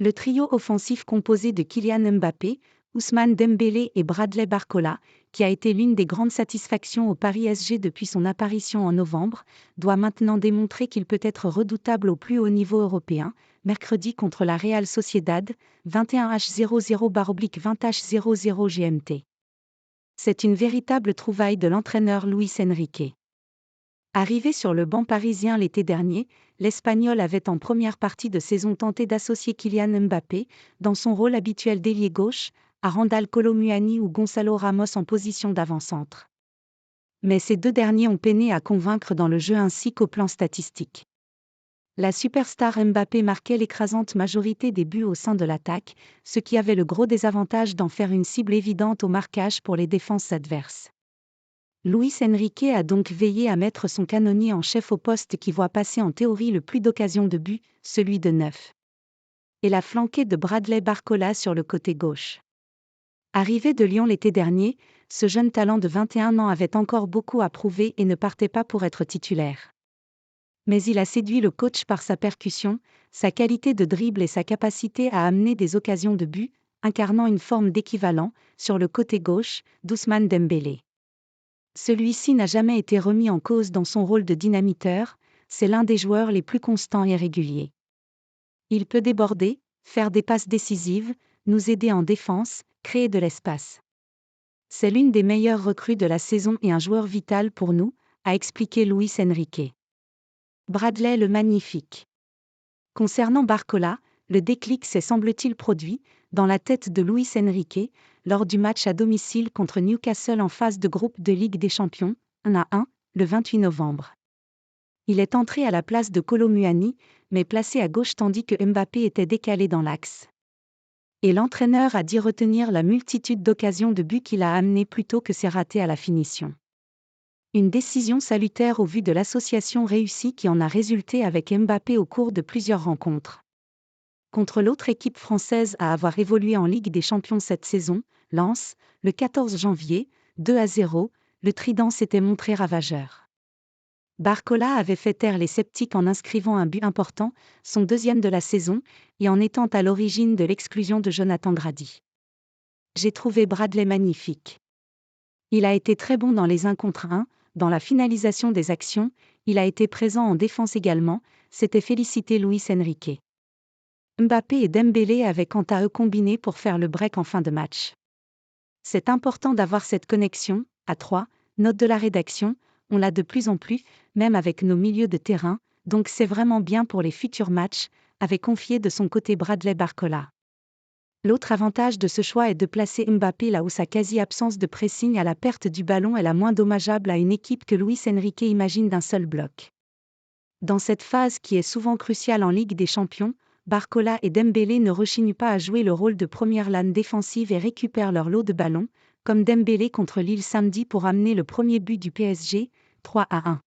Le trio offensif composé de Kylian Mbappé, Ousmane Dembélé et Bradley Barcola, qui a été l'une des grandes satisfactions au Paris SG depuis son apparition en novembre, doit maintenant démontrer qu'il peut être redoutable au plus haut niveau européen, mercredi contre la Real Sociedad, 21h00/20h00 GMT. C'est une véritable trouvaille de l'entraîneur Luis Enrique. Arrivé sur le banc parisien l'été dernier, l'Espagnol avait en première partie de saison tenté d'associer Kylian Mbappé, dans son rôle habituel d'ailier gauche, à Randal Kolo Muani ou Gonzalo Ramos en position d'avant-centre. Mais ces deux derniers ont peiné à convaincre dans le jeu ainsi qu'au plan statistique. La superstar Mbappé marquait l'écrasante majorité des buts au sein de l'attaque, ce qui avait le gros désavantage d'en faire une cible évidente au marquage pour les défenses adverses. Luis Enrique a donc veillé à mettre son canonnier en chef au poste qui voit passer en théorie le plus d'occasions de but, celui de 9. Et l'a flanqué de Bradley Barcola sur le côté gauche. Arrivé de Lyon l'été dernier, ce jeune talent de 21 ans avait encore beaucoup à prouver et ne partait pas pour être titulaire. Mais il a séduit le coach par sa percussion, sa qualité de dribble et sa capacité à amener des occasions de but, incarnant une forme d'équivalent, sur le côté gauche, d'Ousmane Dembélé. Celui-ci n'a jamais été remis en cause dans son rôle de dynamiteur, c'est l'un des joueurs les plus constants et réguliers. Il peut déborder, faire des passes décisives, nous aider en défense, créer de l'espace. C'est l'une des meilleures recrues de la saison et un joueur vital pour nous, a expliqué Luis Enrique. Bradley le magnifique. Concernant Barcola, le déclic s'est semble-t-il produit, dans la tête de Luis Enrique, lors du match à domicile contre Newcastle en phase de groupe de Ligue des Champions, 1-1, le 28 novembre. Il est entré à la place de Kolo Muani, mais placé à gauche tandis que Mbappé était décalé dans l'axe. Et l'entraîneur a dit retenir la multitude d'occasions de but qu'il a amenées plutôt que ses ratés à la finition. Une décision salutaire au vu de l'association réussie qui en a résulté avec Mbappé au cours de plusieurs rencontres. Contre l'autre équipe française à avoir évolué en Ligue des Champions cette saison, Lens, le 14 janvier, 2-0, le Trident s'était montré ravageur. Barcola avait fait taire les sceptiques en inscrivant un but important, son deuxième de la saison, et en étant à l'origine de l'exclusion de Jonathan Grady. J'ai trouvé Bradley magnifique. Il a été très bon dans les 1 contre 1, dans la finalisation des actions, il a été présent en défense également, s'était félicité Luis Enrique. Mbappé et Dembélé avaient quant à eux combiné pour faire le break en fin de match. C'est important d'avoir cette connexion, à 3, note de la rédaction, on l'a de plus en plus, même avec nos milieux de terrain, donc c'est vraiment bien pour les futurs matchs, avait confié de son côté Bradley Barcola. L'autre avantage de ce choix est de placer Mbappé là où sa quasi-absence de pressing à la perte du ballon est la moins dommageable à une équipe que Luis Enrique imagine d'un seul bloc. Dans cette phase qui est souvent cruciale en Ligue des Champions, Barcola et Dembélé ne rechignent pas à jouer le rôle de première lane défensive et récupèrent leur lot de ballons, comme Dembélé contre Lille samedi pour amener le premier but du PSG, 3-1.